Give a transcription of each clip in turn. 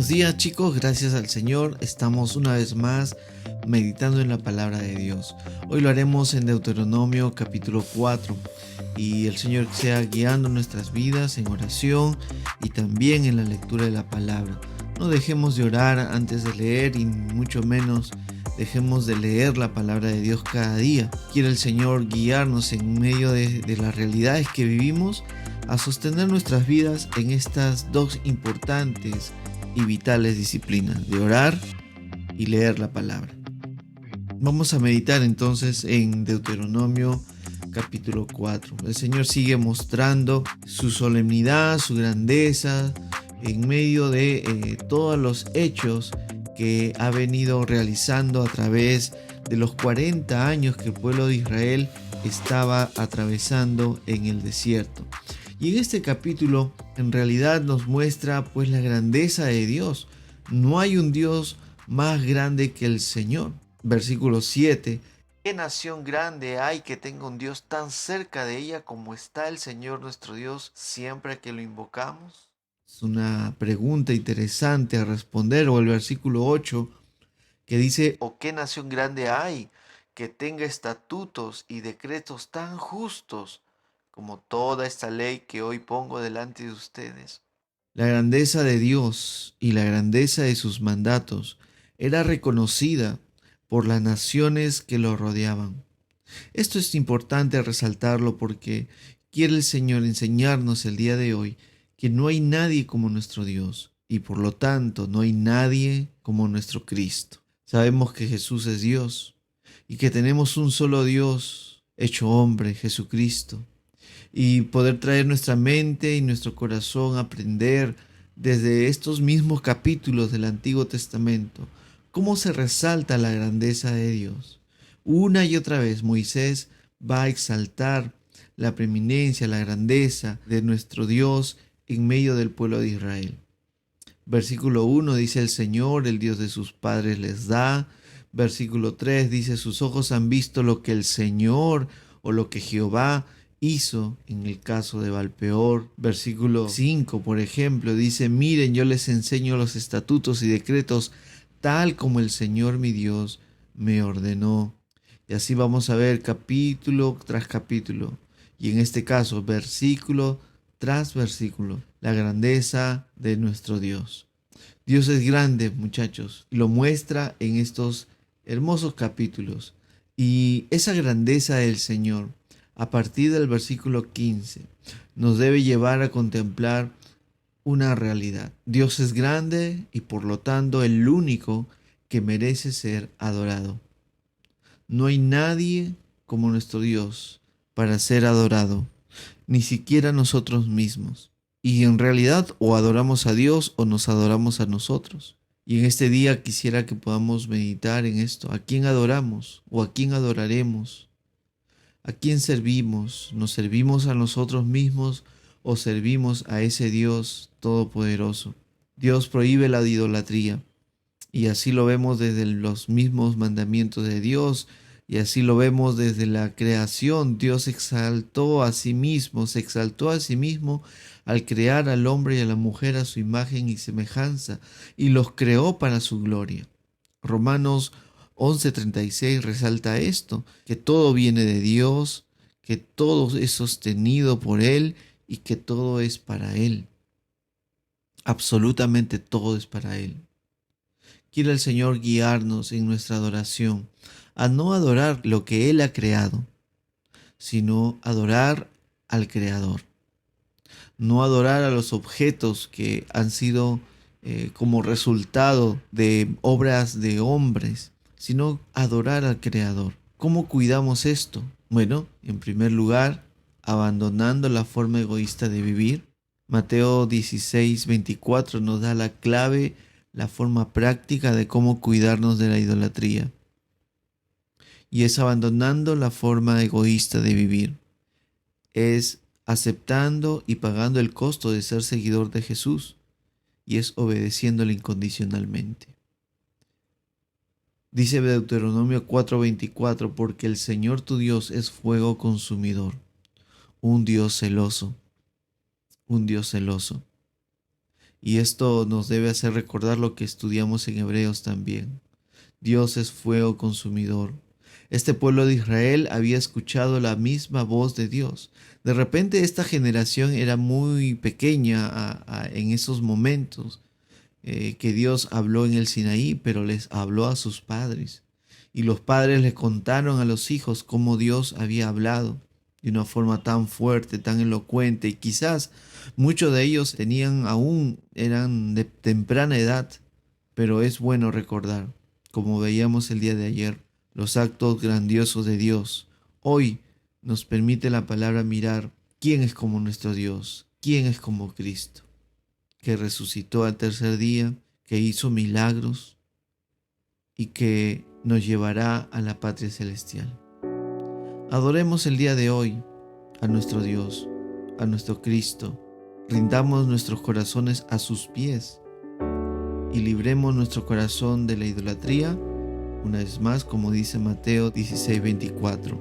Buenos días chicos, gracias al Señor, estamos una vez más meditando en la palabra de Dios. Hoy lo haremos en Deuteronomio capítulo 4 y el Señor sea guiando nuestras vidas en oración y también en la lectura de la palabra. No dejemos de orar antes de leer y mucho menos dejemos de leer la palabra de Dios cada día. Quiere el Señor guiarnos en medio de las realidades que vivimos a sostener nuestras vidas en estas dos importantes y vitales disciplinas de orar y leer la palabra. Vamos a meditar entonces en Deuteronomio capítulo 4. El Señor sigue mostrando su solemnidad, su grandeza en medio de todos los hechos que ha venido realizando a través de los 40 años que el pueblo de Israel estaba atravesando en el desierto. Y en este capítulo en realidad nos muestra pues la grandeza de Dios. No hay un Dios más grande que el Señor. Versículo 7. ¿Qué nación grande hay que tenga un Dios tan cerca de ella como está el Señor nuestro Dios siempre que lo invocamos? Es una pregunta interesante a responder. O el versículo 8 que dice, ¿o qué nación grande hay que tenga estatutos y decretos tan justos como toda esta ley que hoy pongo delante de ustedes? La grandeza de Dios y la grandeza de sus mandatos era reconocida por las naciones que lo rodeaban. Esto es importante resaltarlo porque quiere el Señor enseñarnos el día de hoy que no hay nadie como nuestro Dios y por lo tanto no hay nadie como nuestro Cristo. Sabemos que Jesús es Dios y que tenemos un solo Dios hecho hombre, Jesucristo, y poder traer nuestra mente y nuestro corazón a aprender desde estos mismos capítulos del Antiguo Testamento cómo se resalta la grandeza de Dios. Una y otra vez Moisés va a exaltar la preeminencia, la grandeza de nuestro Dios en medio del pueblo de Israel. Versículo 1 dice: el Señor, el Dios de sus padres, les da. Versículo 3 dice: sus ojos han visto lo que el Señor o lo que Jehová hizo en el caso de Valpeor. Versículo 5, por ejemplo, dice: miren, yo les enseño los estatutos y decretos tal como el Señor mi Dios me ordenó. Y así vamos a ver capítulo tras capítulo, y en este caso versículo tras versículo, la grandeza de nuestro Dios. Dios es grande, muchachos, y lo muestra en estos hermosos capítulos. Y esa grandeza del Señor, a partir del versículo 15, nos debe llevar a contemplar una realidad. Dios es grande y por lo tanto el único que merece ser adorado. No hay nadie como nuestro Dios para ser adorado, ni siquiera nosotros mismos. Y en realidad o adoramos a Dios o nos adoramos a nosotros. Y en este día quisiera que podamos meditar en esto. ¿A quién adoramos o a quién adoraremos? ¿A quién servimos? ¿Nos servimos a nosotros mismos o servimos a ese Dios todopoderoso? Dios prohíbe la idolatría. Y así lo vemos desde los mismos mandamientos de Dios, y así lo vemos desde la creación. Dios exaltó a sí mismo, se exaltó a sí mismo al crear al hombre y a la mujer a su imagen y semejanza, y los creó para su gloria. Romanos 11:36 resalta esto, que todo viene de Dios, que todo es sostenido por Él y que todo es para Él. Absolutamente todo es para Él. Quiere el Señor guiarnos en nuestra adoración a no adorar lo que Él ha creado, sino adorar al Creador. No adorar a los objetos que han sido como resultado de obras de hombres, sino adorar al Creador. ¿Cómo cuidamos esto? Bueno, en primer lugar, abandonando la forma egoísta de vivir. Mateo 16:24 nos da la clave, la forma práctica de cómo cuidarnos de la idolatría. Y es abandonando la forma egoísta de vivir. Es aceptando y pagando el costo de ser seguidor de Jesús. Y es obedeciéndole incondicionalmente. Dice Deuteronomio 4:24, porque el Señor tu Dios es fuego consumidor, un Dios celoso, un Dios celoso. Y esto nos debe hacer recordar lo que estudiamos en Hebreos también. Dios es fuego consumidor. Este pueblo de Israel había escuchado la misma voz de Dios. De repente esta generación era muy pequeña en esos momentos que Dios habló en el Sinaí, pero les habló a sus padres. Y los padres les contaron a los hijos cómo Dios había hablado de una forma tan fuerte, tan elocuente. Y quizás muchos de ellos eran de temprana edad, pero es bueno recordar, como veíamos el día de ayer, los actos grandiosos de Dios. Hoy nos permite la palabra mirar quién es como nuestro Dios, quién es como Cristo, que resucitó al tercer día, que hizo milagros y que nos llevará a la patria celestial. Adoremos el día de hoy a nuestro Dios, a nuestro Cristo. Rindamos nuestros corazones a sus pies y libremos nuestro corazón de la idolatría, una vez más, como dice Mateo 16:24,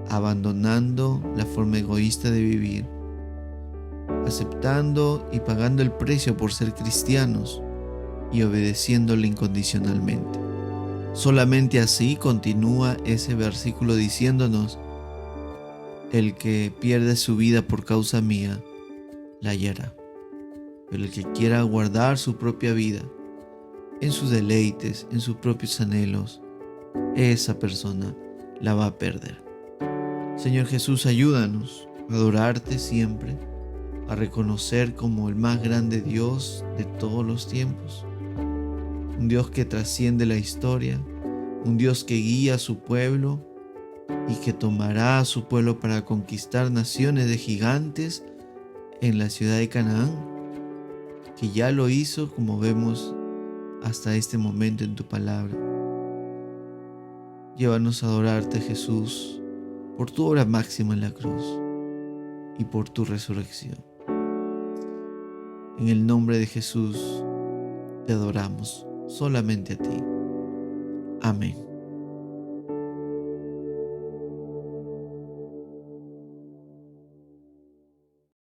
abandonando la forma egoísta de vivir, aceptando y pagando el precio por ser cristianos y obedeciéndole incondicionalmente. Solamente así continúa ese versículo diciéndonos: el que pierde su vida por causa mía, la hallará. Pero el que quiera guardar su propia vida en sus deleites, en sus propios anhelos, esa persona la va a perder. Señor Jesús, ayúdanos a adorarte siempre, a reconocer como el más grande Dios de todos los tiempos. Un Dios que trasciende la historia, un Dios que guía a su pueblo y que tomará a su pueblo para conquistar naciones de gigantes en la ciudad de Canaán, que ya lo hizo, como vemos hasta este momento en tu palabra. Llévanos a adorarte, Jesús, por tu obra máxima en la cruz y por tu resurrección. En el nombre de Jesús te adoramos, solamente a ti. Amén.